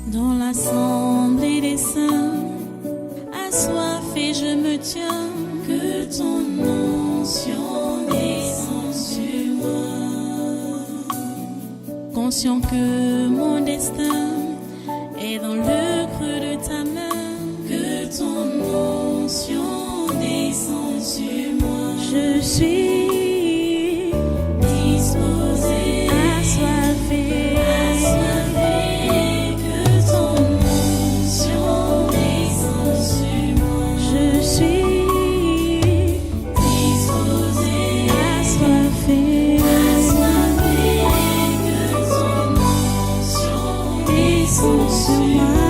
Dans l'assemblée des saints, assoiffé je me tiens, que ton onction descende sur moi. Conscient que mon destin est dans le creux de ta main, que ton onction descende sur moi. Je suis disposé, assoiffé, que ton onction descende sur moi. Je suis disposé, assoiffé, que ton onction descende sur moi.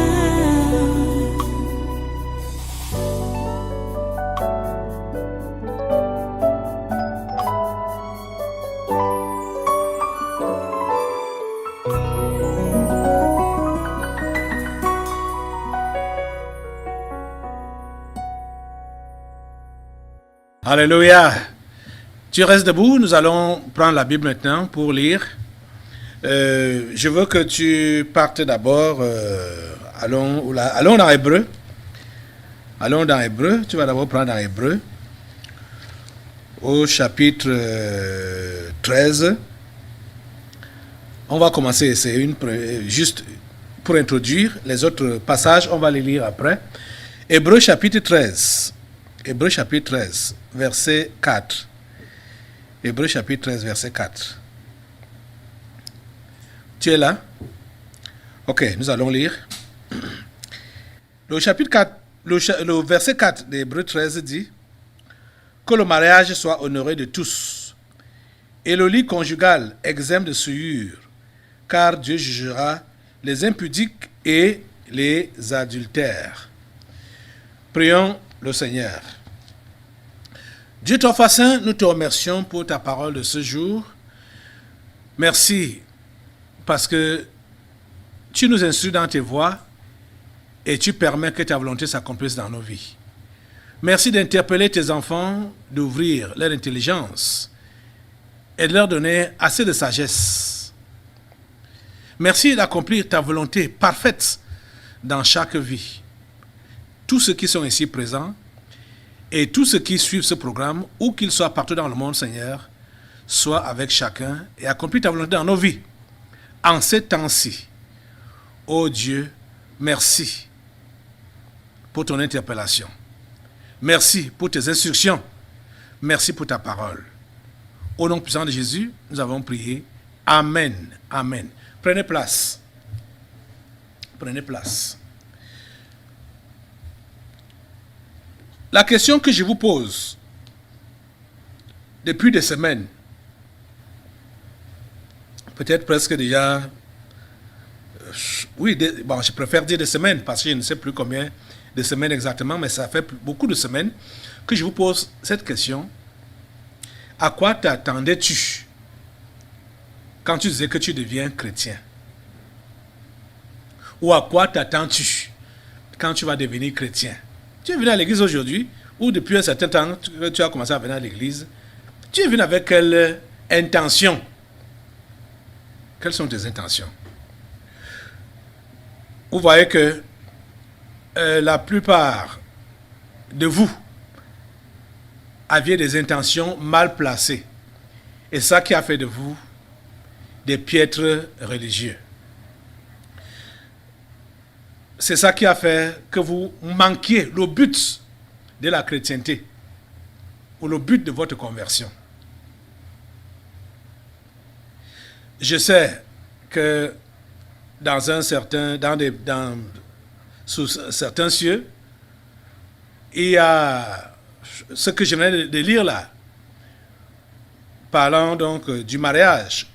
Alléluia. Tu restes debout, nous allons prendre la Bible maintenant pour lire. Je veux que tu partes d'abord, allons dans Hébreu. Allons dans Hébreu, tu vas d'abord prendre dans Hébreu, au chapitre 13. On va commencer, c'est juste pour introduire les autres passages, on va les lire après. Hébreu chapitre 13. Hébreu chapitre 13, verset 4. Hébreu chapitre 13, verset 4. Tu es là? Ok, nous allons lire. Le chapitre 4, le verset 4 d'Hébreu 13 dit que le mariage soit honoré de tous et le lit conjugal exempt de souillure, car Dieu jugera les impudiques et les adultères. Prions le Seigneur. Dieu Tout Saint, nous te remercions pour ta parole de ce jour. Merci parce que tu nous instruis dans tes voies et tu permets que ta volonté s'accomplisse dans nos vies. Merci d'interpeller tes enfants, d'ouvrir leur intelligence et de leur donner assez de sagesse. Merci d'accomplir ta volonté parfaite dans chaque vie. Tous ceux qui sont ici présents et tous ceux qui suivent ce programme, où qu'ils soient partout dans le monde, Seigneur, sois avec chacun et accomplis ta volonté dans nos vies. En ces temps-ci, ô Dieu, merci pour ton interpellation. Merci pour tes instructions. Merci pour ta parole. Au nom puissant de Jésus, nous avons prié. Amen. Amen. Prenez place. Prenez place. La question que je vous pose depuis des semaines, peut-être presque déjà, je préfère dire des semaines parce que je ne sais plus combien de semaines exactement, mais ça fait beaucoup de semaines que je vous pose cette question. À quoi t'attendais-tu quand tu disais que tu deviens chrétien? Ou à quoi t'attends-tu quand tu vas devenir chrétien? Tu es venu à l'église aujourd'hui, ou depuis un certain temps que tu as commencé à venir à l'église, tu es venu avec quelle intention? Quelles sont tes intentions? Vous voyez que la plupart de vous aviez des intentions mal placées. Et ça qui a fait de vous des piètres religieux. C'est ça qui a fait que vous manquiez le but de la chrétienté ou le but de votre conversion. Je sais que sous certains cieux, il y a ce que je venais de lire là, parlant donc du mariage.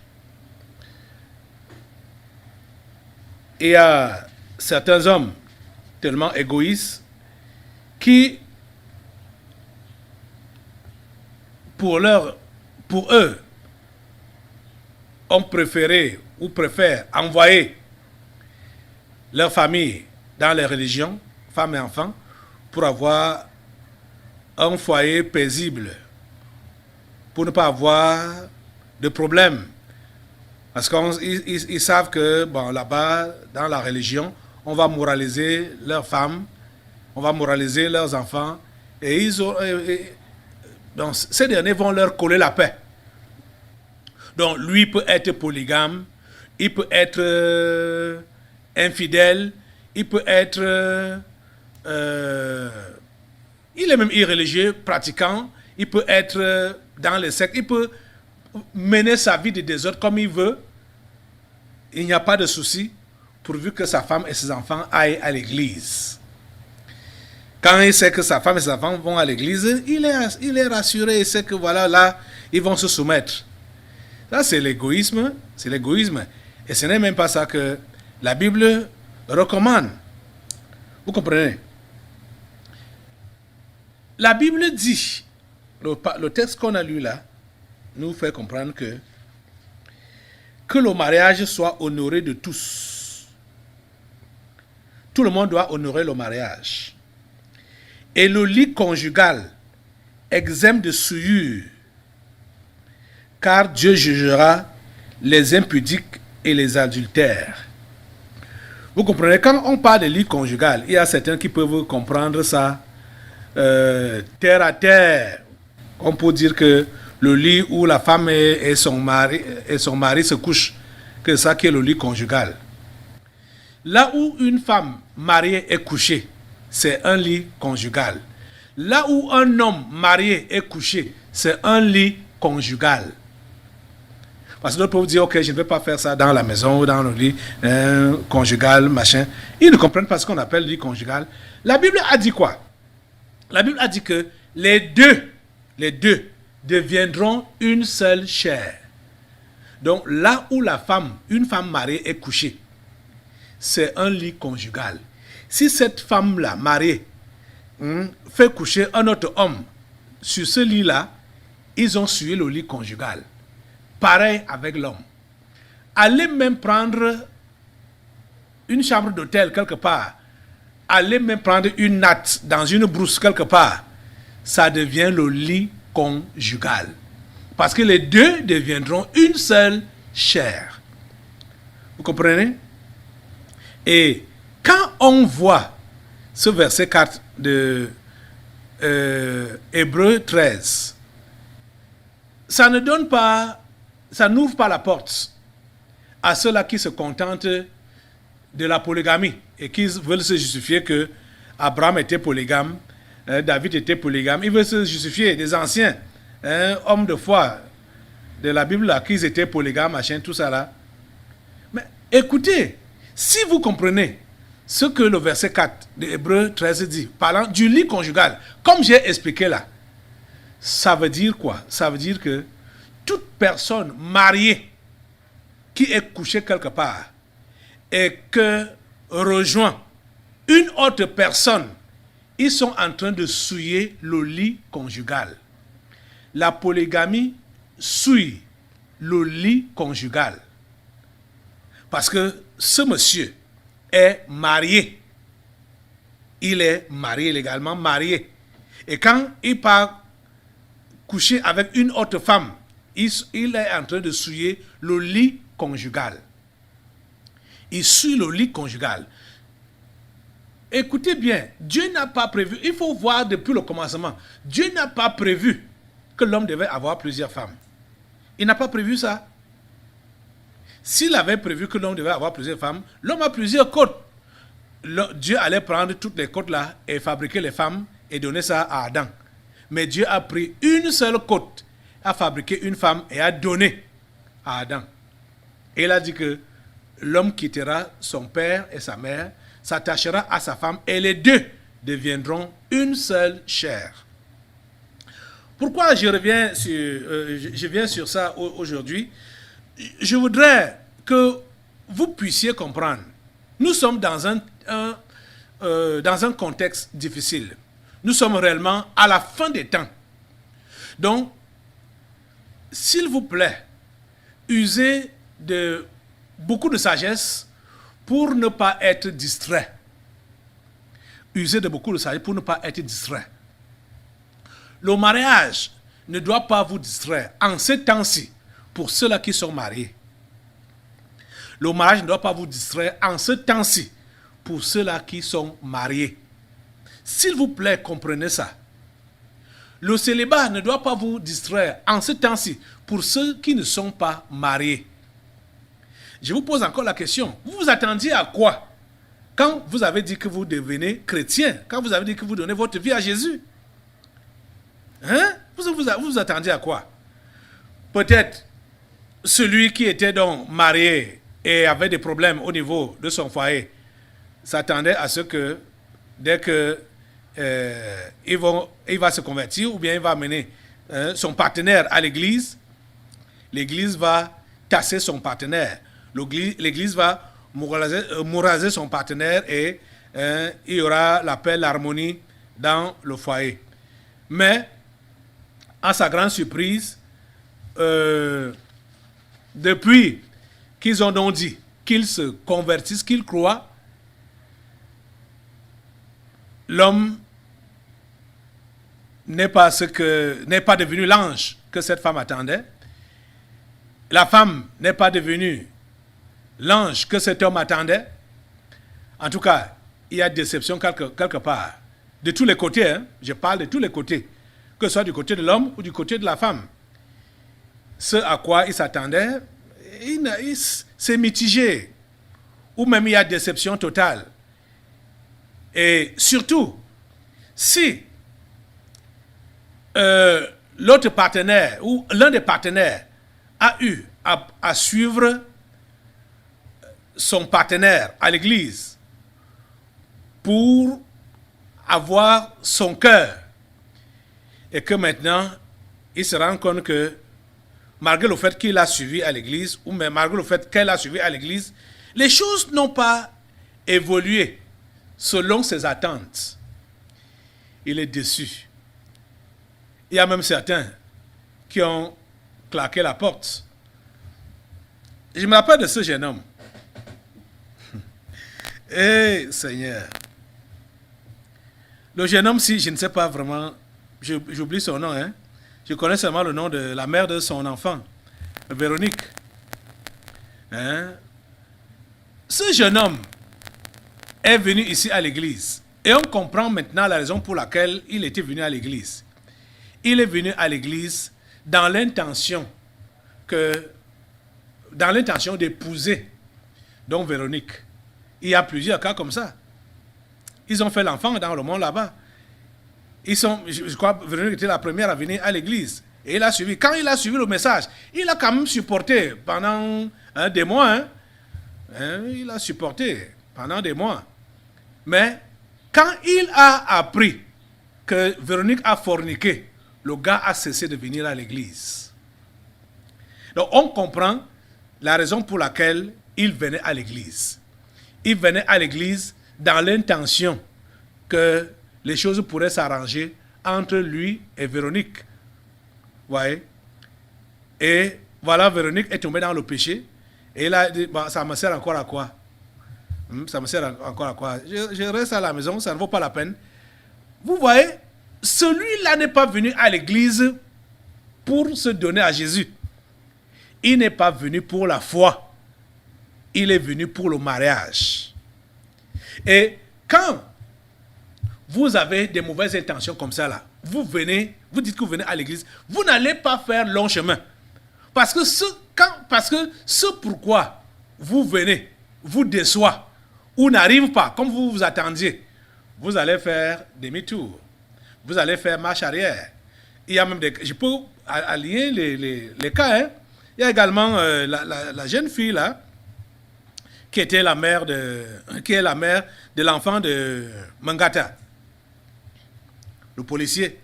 Il y a certains hommes tellement égoïstes qui, pour eux, ont préféré ou préfèrent envoyer leur famille dans les religions, femmes et enfants, pour avoir un foyer paisible, pour ne pas avoir de problèmes. Parce qu'ils savent que là-bas, dans la religion, on va moraliser leurs femmes, on va moraliser leurs enfants, et donc ces derniers vont leur coller la paix. Donc lui peut être polygame, il peut être infidèle, il peut être... il est même irreligieux, pratiquant, il peut être dans les sectes, il peut mener sa vie de désordre comme il veut. Il n'y a pas de souci, pourvu que sa femme et ses enfants aillent à l'église. Quand il sait que sa femme et ses enfants vont à l'église, il est rassuré, il sait que voilà, là, ils vont se soumettre. Ça, c'est l'égoïsme, Et ce n'est même pas ça que la Bible recommande. Vous comprenez? La Bible dit, le texte qu'on a lu là, nous fait comprendre que le mariage soit honoré de tous. Tout le monde doit honorer le mariage. Et le lit conjugal exempt de souillure, car Dieu jugera les impudiques et les adultères. Vous comprenez, quand on parle de lit conjugal, il y a certains qui peuvent comprendre ça terre à terre. On peut dire que le lit où la femme et son mari se couchent, que ça qui est le lit conjugal. Là où une femme mariée est couchée, c'est un lit conjugal. Là où un homme marié est couché, c'est un lit conjugal. Parce que d'autres peuvent dire, ok, je ne vais pas faire ça dans la maison ou dans le lit conjugal, machin. Ils ne comprennent pas ce qu'on appelle lit conjugal. La Bible a dit quoi? La Bible a dit que les deux deviendront une seule chair. Donc là où une femme mariée est couchée, c'est un lit conjugal. Si cette femme-là, mariée, fait coucher un autre homme sur ce lit-là, ils ont suivi le lit conjugal. Pareil avec l'homme. Allez même prendre une chambre d'hôtel quelque part, allez même prendre une natte dans une brousse quelque part, ça devient le lit conjugal. Parce que les deux deviendront une seule chair. Vous comprenez? Et quand on voit ce verset 4 de Hébreux 13, ça n'ouvre pas la porte à ceux-là qui se contentent de la polygamie et qui veulent se justifier que Abraham était polygame, David était polygame. Ils veulent se justifier, des anciens hommes de foi de la Bible là, qu'ils étaient polygames, machin, tout ça là. Mais écoutez, si vous comprenez ce que le verset 4 de Hébreux 13 dit, parlant du lit conjugal, comme j'ai expliqué là, ça veut dire quoi? Ça veut dire que toute personne mariée qui est couchée quelque part et que rejoint une autre personne, ils sont en train de souiller le lit conjugal. La polygamie souille le lit conjugal. Parce que ce monsieur est marié. Il est marié, légalement marié. Et quand il part coucher avec une autre femme, il est en train de souiller le lit conjugal. Il suit le lit conjugal. Écoutez bien, Dieu n'a pas prévu, il faut voir depuis le commencement, Dieu n'a pas prévu que l'homme devait avoir plusieurs femmes. Il n'a pas prévu ça. S'il avait prévu que l'homme devait avoir plusieurs femmes, l'homme a plusieurs côtes. Dieu allait prendre toutes les côtes là et fabriquer les femmes et donner ça à Adam. Mais Dieu a pris une seule côte, a fabriqué une femme et a donné à Adam. Et il a dit que l'homme quittera son père et sa mère, s'attachera à sa femme et les deux deviendront une seule chair. Pourquoi je viens sur ça aujourd'hui? Je voudrais que vous puissiez comprendre. Nous sommes dans un contexte difficile. Nous sommes réellement à la fin des temps. Donc, s'il vous plaît, usez de beaucoup de sagesse pour ne pas être distrait. Usez de beaucoup de sagesse pour ne pas être distrait. Le mariage ne doit pas vous distraire en ce temps-ci pour ceux-là qui sont mariés. Le mariage ne doit pas vous distraire en ce temps-ci pour ceux-là qui sont mariés. S'il vous plaît, comprenez ça. Le célibat ne doit pas vous distraire en ce temps-ci pour ceux qui ne sont pas mariés. Je vous pose encore la question. Vous vous attendiez à quoi quand vous avez dit que vous devenez chrétien, quand vous avez dit que vous donnez votre vie à Jésus? Hein? Vous attendiez à quoi? Peut-être celui qui était donc marié et avait des problèmes au niveau de son foyer s'attendait à ce que dès que il va se convertir ou bien il va amener son partenaire à l'église, l'église va tasser son partenaire. L'église va mouraser son partenaire et il y aura la paix, l'harmonie dans le foyer. Mais, à sa grande surprise, depuis qu'ils ont donc dit qu'ils se convertissent, qu'ils croient, l'homme n'est pas devenu l'ange que cette femme attendait. La femme n'est pas devenue l'ange que cet homme attendait. En tout cas, il y a déception quelque part. De tous les côtés, hein? Je parle de tous les côtés. Que ce soit du côté de l'homme ou du côté de la femme. Ce à quoi il s'attendait, c'est mitigé. Ou même il y a déception totale. Et surtout, si l'autre partenaire ou l'un des partenaires a eu à suivre son partenaire à l'église pour avoir son cœur et que maintenant il se rend compte que malgré le fait qu'il a suivi à l'église ou même malgré le fait qu'elle a suivi à l'église, les choses n'ont pas évolué selon ses attentes. Il est déçu. Il y a même certains qui ont claqué la porte. Je me rappelle de ce jeune homme. Eh, Seigneur. Le jeune homme, si je ne sais pas vraiment, j'oublie son nom, hein. Je connais seulement le nom de la mère de son enfant, Véronique. Hein? Ce jeune homme est venu ici à l'église. Et on comprend maintenant la raison pour laquelle il était venu à l'église. Il est venu à l'église dans l'intention d'épouser donc Véronique. Il y a plusieurs cas comme ça. Ils ont fait l'enfant dans le monde là-bas. Je crois que Véronique était la première à venir à l'église. Et il a suivi. Quand il a suivi le message, il a quand même supporté pendant des mois. Il a supporté pendant des mois. Mais quand il a appris que Véronique a forniqué, le gars a cessé de venir à l'église. Donc on comprend la raison pour laquelle il venait à l'église. Il venait à l'église dans l'intention que les choses pourraient s'arranger entre lui et Véronique. Vous voyez? Et voilà, Véronique est tombée dans le péché. Et il a dit, bah, ça me sert encore à quoi? Ça me sert encore à quoi? Je reste à la maison, ça ne vaut pas la peine. Vous voyez, celui-là n'est pas venu à l'église pour se donner à Jésus. Il n'est pas venu pour la foi. Il est venu pour le mariage. Et quand vous avez des mauvaises intentions comme ça là, vous dites que vous venez à l'église, vous n'allez pas faire long chemin. Parce que ce pourquoi vous venez vous déçoit ou n'arrive pas comme vous vous attendiez, vous allez faire demi-tour. Vous allez faire marche arrière. Il y a même je peux allier les cas. Hein. Il y a également la jeune fille là, qui est la mère de l'enfant de Mangata, le policier.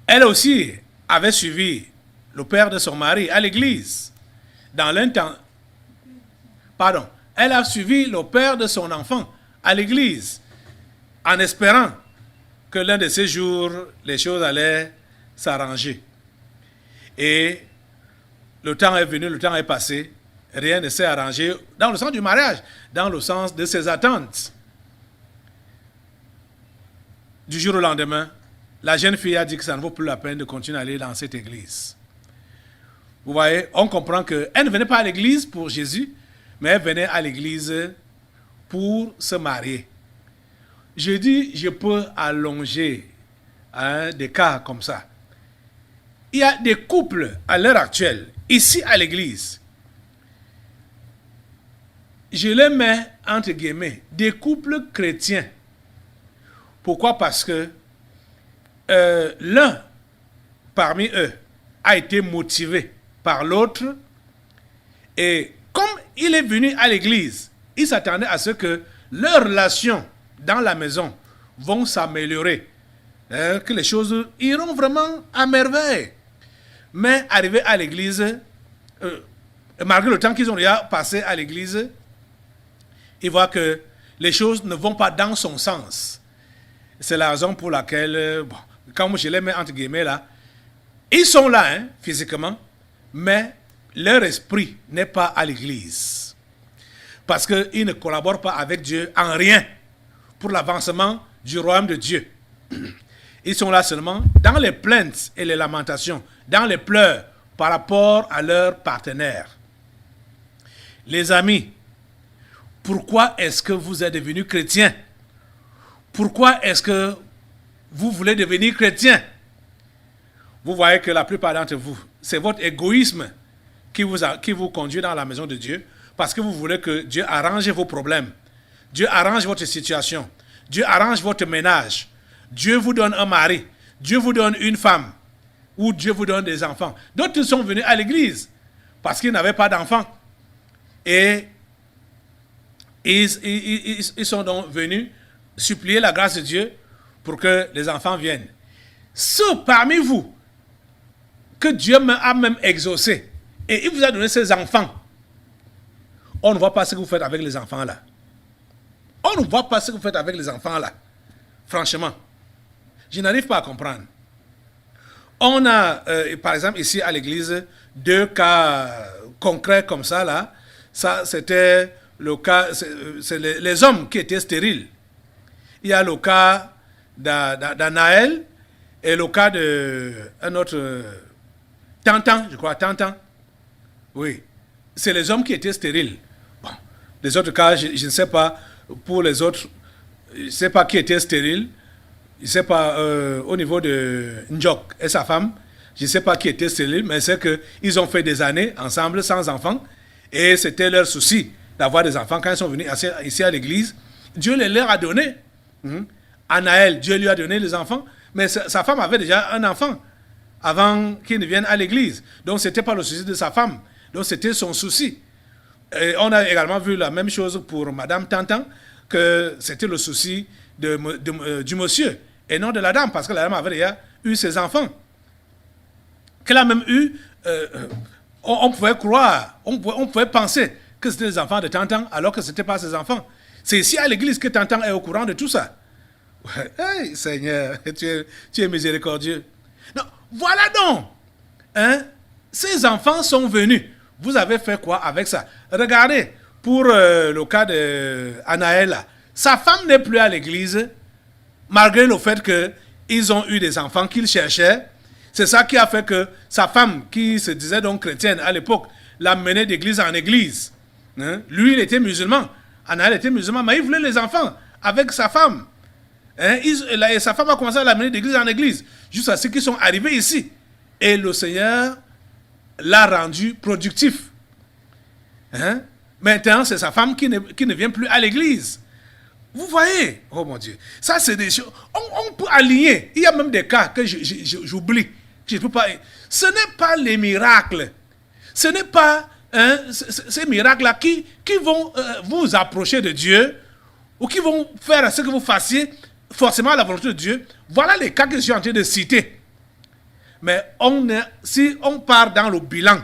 Elle aussi avait suivi le père de son mari à l'église. Elle a suivi le père de son enfant à l'église en espérant que l'un de ces jours, les choses allaient s'arranger. Et le temps est venu, le temps est passé. Rien ne s'est arrangé dans le sens du mariage, dans le sens de ses attentes. Du jour au lendemain, la jeune fille a dit que ça ne vaut plus la peine de continuer à aller dans cette église. Vous voyez, on comprend qu'elle ne venait pas à l'église pour Jésus, mais elle venait à l'église pour se marier. Je dis, je peux allonger des cas comme ça. Il y a des couples à l'heure actuelle, ici à l'église. Je les mets entre guillemets, des couples chrétiens. Pourquoi? Parce que l'un parmi eux a été motivé par l'autre et comme il est venu à l'église, il s'attendait à ce que leurs relations dans la maison vont s'améliorer, que les choses iront vraiment à merveille. Mais arrivé à l'église, malgré le temps qu'ils ont déjà passé à l'église, ils voient que les choses ne vont pas dans son sens. C'est la raison pour laquelle, quand je les mets entre guillemets là, ils sont là physiquement, mais leur esprit n'est pas à l'église. Parce qu'ils ne collaborent pas avec Dieu en rien pour l'avancement du royaume de Dieu. Ils sont là seulement dans les plaintes et les lamentations, dans les pleurs par rapport à leurs partenaires. Les amis, pourquoi est-ce que vous êtes devenus chrétiens? Pourquoi est-ce que vous voulez devenir chrétien? Vous voyez que la plupart d'entre vous, c'est votre égoïsme qui vous conduit dans la maison de Dieu parce que vous voulez que Dieu arrange vos problèmes. Dieu arrange votre situation. Dieu arrange votre ménage. Dieu vous donne un mari. Dieu vous donne une femme. Ou Dieu vous donne des enfants. D'autres sont venus à l'église parce qu'ils n'avaient pas d'enfants. Et ils sont donc venus supplier la grâce de Dieu pour que les enfants viennent. Ceux parmi vous que Dieu a même exaucé et il vous a donné ses enfants, on ne voit pas ce que vous faites avec les enfants là. On ne voit pas ce que vous faites avec les enfants là. Franchement, je n'arrive pas à comprendre. On a, par exemple, ici à l'église, 2 cas concrets comme ça là. Ça, c'était le cas, c'est les hommes qui étaient stériles. Il y a le cas d'Anaël et le cas d'un autre Tantan, je crois, Tantan. Oui, c'est les hommes qui étaient stériles. Bon, les autres cas, je ne sais pas, pour les autres, je ne sais pas qui était stérile. Je ne sais pas, au niveau de Njok et sa femme, je ne sais pas qui était stérile, mais c'est qu'ils ont fait des années ensemble sans enfants et c'était leur souci d'avoir des enfants. Quand ils sont venus ici à l'église, Dieu les leur a donné. Anaël, Dieu lui a donné les enfants, mais sa femme avait déjà un enfant avant qu'il ne vienne à l'église. Donc, ce n'était pas le souci de sa femme. Donc, c'était son souci. Et on a également vu la même chose pour Madame Tantan, que c'était le souci du monsieur et non de la dame, parce que la dame avait déjà eu ses enfants. Qu'elle a même eu, on pouvait croire, on pouvait penser que c'était les enfants de Tantan, alors que ce n'était pas ses enfants. C'est ici à l'église que Tantan est au courant de tout ça. Hey, Seigneur, tu es miséricordieux. Non, voilà donc. Ces enfants sont venus. Vous avez fait quoi avec ça? Regardez, pour le cas d'Anaël, sa femme n'est plus à l'église, malgré le fait qu'ils ont eu des enfants qu'ils cherchaient. C'est ça qui a fait que sa femme, qui se disait donc chrétienne à l'époque, l'a mené d'église en église. Lui, il était musulman. Anaël était musulman, mais il voulait les enfants avec sa femme. Et sa femme a commencé à l'amener d'église en église, jusqu'à ce qu'ils sont arrivés ici. Et le Seigneur l'a rendu productif. Maintenant, c'est sa femme qui ne vient plus à l'église. Vous voyez? Oh mon Dieu. Ça, c'est des choses. On peut aligner. Il y a même des cas que j'oublie. Je peux pas. Ce n'est pas les miracles. Ce n'est pas ces miracles-là qui vont vous approcher de Dieu ou qui vont faire ce que vous fassiez forcément à la volonté de Dieu. Voilà les cas que je suis en train de citer. Mais si on part dans le bilan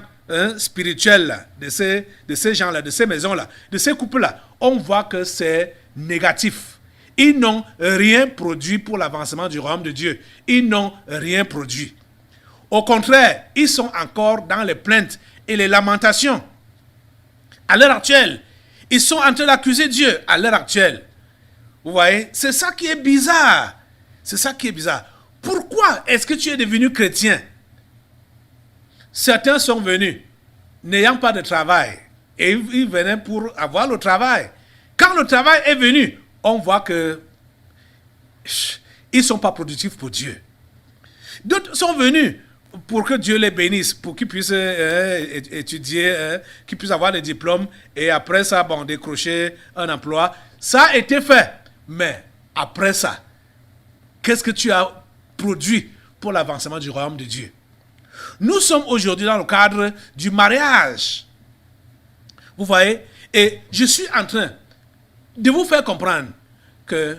spirituel là, de ces gens-là, de ces maisons-là, de ces couples-là, on voit que c'est négatif. Ils n'ont rien produit pour l'avancement du royaume de Dieu. Ils n'ont rien produit. Au contraire, ils sont encore dans les plaintes et les lamentations. À l'heure actuelle, ils sont en train d'accuser Dieu. À l'heure actuelle. Vous voyez, c'est ça qui est bizarre. C'est ça qui est bizarre. Pourquoi est-ce que tu es devenu chrétien? Certains sont venus n'ayant pas de travail et ils venaient pour avoir le travail. Quand le travail est venu, on voit que ils ne sont pas productifs pour Dieu. D'autres sont venus pour que Dieu les bénisse, pour qu'ils puissent étudier, qu'ils puissent avoir des diplômes et après ça, décrocher un emploi. Ça a été fait. Mais après ça, qu'est-ce que tu as produit pour l'avancement du royaume de Dieu? Nous sommes aujourd'hui dans le cadre du mariage. Vous voyez? Et je suis en train de vous faire comprendre que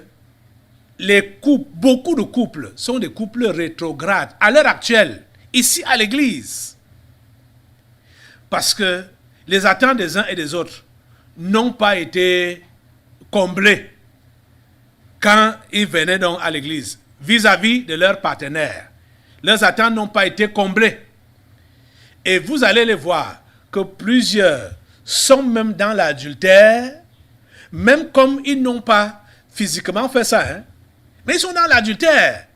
les couples, beaucoup de couples sont des couples rétrogrades à l'heure actuelle, ici à l'église. Parce que les attentes des uns et des autres n'ont pas été comblées quand ils venaient donc à l'église, vis-à-vis de leurs partenaires. Leurs attentes n'ont pas été comblées. Et vous allez les voir que plusieurs sont même dans l'adultère, même comme ils n'ont pas physiquement fait ça, mais ils sont dans l'adultère,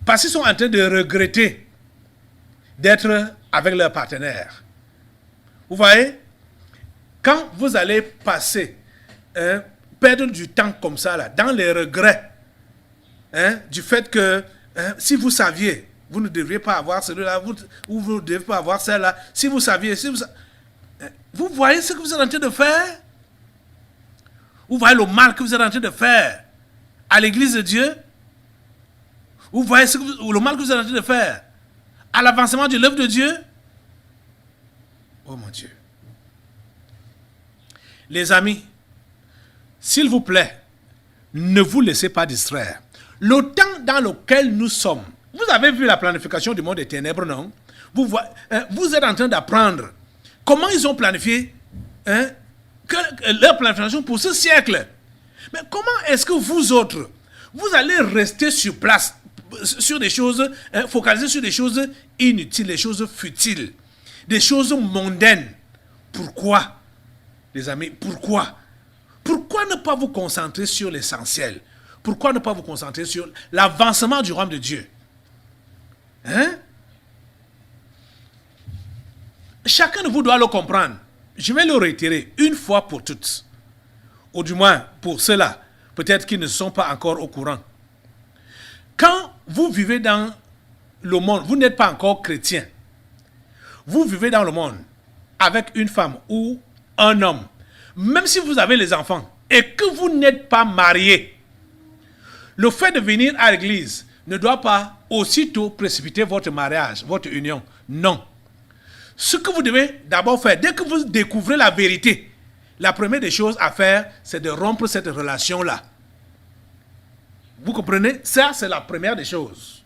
parce qu'ils sont en train de regretter d'être avec leur partenaire. Vous voyez, quand vous allez passer, perdre du temps comme ça, là, dans les regrets, du fait que si vous saviez, vous ne devriez pas avoir celui-là, ou vous ne devez pas avoir celle-là, si vous saviez, vous voyez ce que vous êtes en train de faire? Vous voyez le mal que vous êtes en train de faire à l'église de Dieu? Vous voyez le mal que vous êtes en train de faire à l'avancement de l'œuvre de Dieu? Oh mon Dieu. Les amis, s'il vous plaît, ne vous laissez pas distraire. Le temps dans lequel nous sommes, vous avez vu la planification du monde des ténèbres, non? Vous êtes en train d'apprendre comment ils ont planifié leur planification pour ce siècle. Mais comment est-ce que vous autres, vous allez rester sur place, sur des choses, focaliser sur des choses inutiles, des choses futiles, des choses mondaines? Pourquoi, les amis? Pourquoi? Pourquoi ne pas vous concentrer sur l'essentiel? Pourquoi ne pas vous concentrer sur l'avancement du royaume de Dieu? Chacun de vous doit le comprendre. Je vais le réitérer une fois pour toutes. Ou du moins pour ceux-là, peut-être qui ne sont pas encore au courant. Quand vous vivez dans le monde, vous n'êtes pas encore chrétien. Vous vivez dans le monde avec une femme ou un homme. Même si vous avez les enfants et que vous n'êtes pas marié, le fait de venir à l'église ne doit pas aussitôt précipiter votre mariage, votre union. Non. Ce que vous devez d'abord faire, dès que vous découvrez la vérité, la première des choses à faire, c'est de rompre cette relation-là. Vous comprenez? Ça, c'est la première des choses.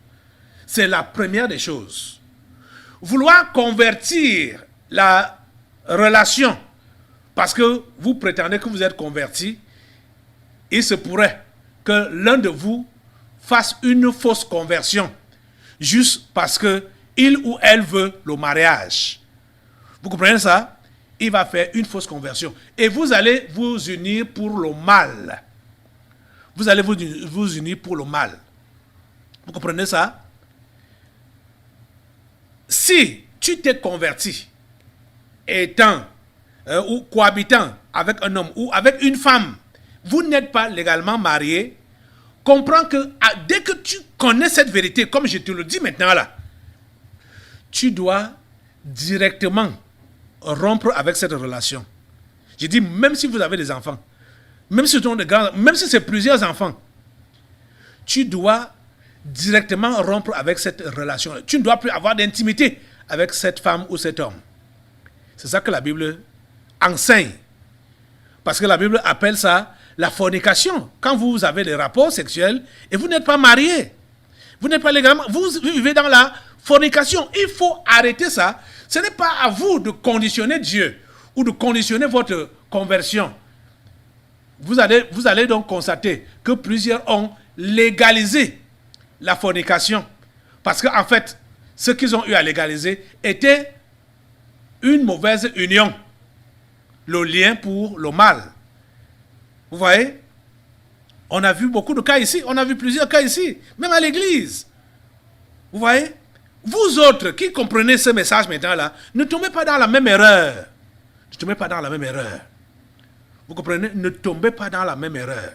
C'est la première des choses. Vouloir convertir la relation parce que vous prétendez que vous êtes converti, il se pourrait que l'un de vous fasse une fausse conversion juste parce que il ou elle veut le mariage. Vous comprenez ça? Il va faire une fausse conversion. Et vous allez vous unir pour le mal. Vous allez vous unir pour le mal. Vous comprenez ça? Si tu t'es converti étant ou cohabitant avec un homme ou avec une femme, vous n'êtes pas légalement marié, comprends que dès que tu connais cette vérité, comme je te le dis maintenant là, tu dois directement rompre avec cette relation. Je dis, même si vous avez des enfants, même si c'est plusieurs enfants, tu dois directement rompre avec cette relation. Tu ne dois plus avoir d'intimité avec cette femme ou cet homme. C'est ça que la Bible enseigne. Parce que la Bible appelle ça la fornication. Quand vous avez des rapports sexuels et vous n'êtes pas marié, vous n'êtes pas légalement, vous vivez dans la fornication. Il faut arrêter ça. Ce n'est pas à vous de conditionner Dieu ou de conditionner votre conversion. Vous allez donc constater que plusieurs ont légalisé la fornication. Parce qu'en fait, ce qu'ils ont eu à légaliser était une mauvaise union. Le lien pour le mal. Vous voyez? On a vu beaucoup de cas ici. On a vu plusieurs cas ici. Même à l'église. Vous voyez? Vous autres qui comprenez ce message maintenant là, ne tombez pas dans la même erreur. Ne tombez pas dans la même erreur. Vous comprenez? Ne tombez pas dans la même erreur.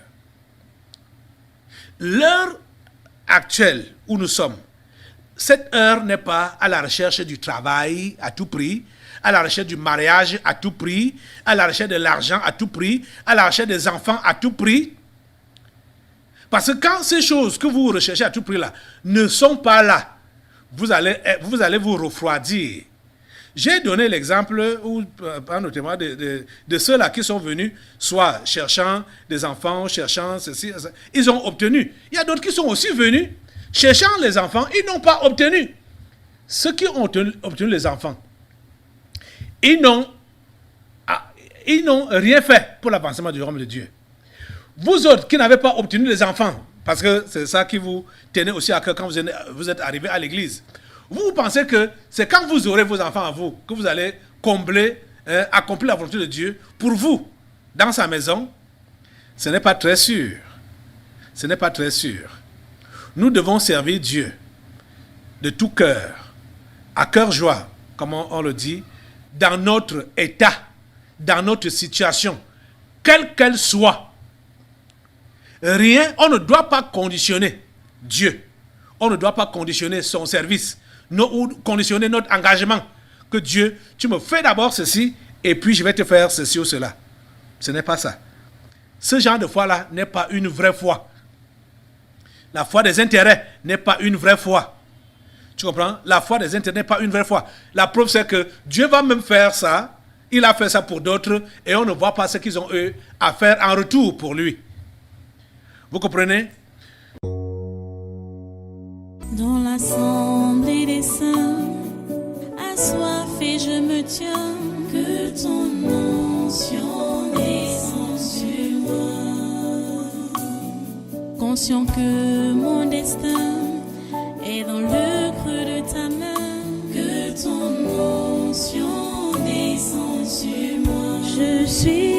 L'heure actuelle où nous sommes, cette heure n'est pas à la recherche du travail à tout prix, à la recherche du mariage à tout prix, à la recherche de l'argent à tout prix, à la recherche des enfants à tout prix. Parce que quand ces choses que vous recherchez à tout prix là ne sont pas là, vous allez vous refroidir. J'ai donné l'exemple notamment de ceux-là qui sont venus, soit cherchant des enfants, cherchant ceci, ça. Ils ont obtenu. Il y a d'autres qui sont aussi venus, cherchant les enfants, ils n'ont pas obtenu. Ceux qui ont obtenu les enfants, ils n'ont rien fait pour l'avancement du royaume de Dieu. Vous autres qui n'avez pas obtenu les enfants, parce que c'est ça qui vous tenait aussi à cœur quand vous êtes arrivés à l'église, vous pensez que c'est quand vous aurez vos enfants à vous que vous allez accomplir la volonté de Dieu pour vous, dans sa maison. Ce n'est pas très sûr. Ce n'est pas très sûr. Nous devons servir Dieu de tout cœur, à cœur joie, comme on le dit, dans notre état, dans notre situation, quelle qu'elle soit. Rien, on ne doit pas conditionner Dieu. On ne doit pas conditionner son service, ou conditionner notre engagement. Que Dieu, tu me fais d'abord ceci, et puis je vais te faire ceci ou cela. Ce n'est pas ça. Ce genre de foi-là n'est pas une vraie foi. La foi des intérêts n'est pas une vraie foi. Tu comprends? La foi des intérêts n'est pas une vraie foi. La preuve, c'est que Dieu va même faire ça. Il a fait ça pour d'autres, et on ne voit pas ce qu'ils ont eux à faire en retour pour lui. Vous comprenez? Dans l'assemblée des saints, assoiffé je me tiens, que ton onction descende sur moi. Conscient que mon destin est dans le creux de ta main, que ton onction descende sur moi. Je suis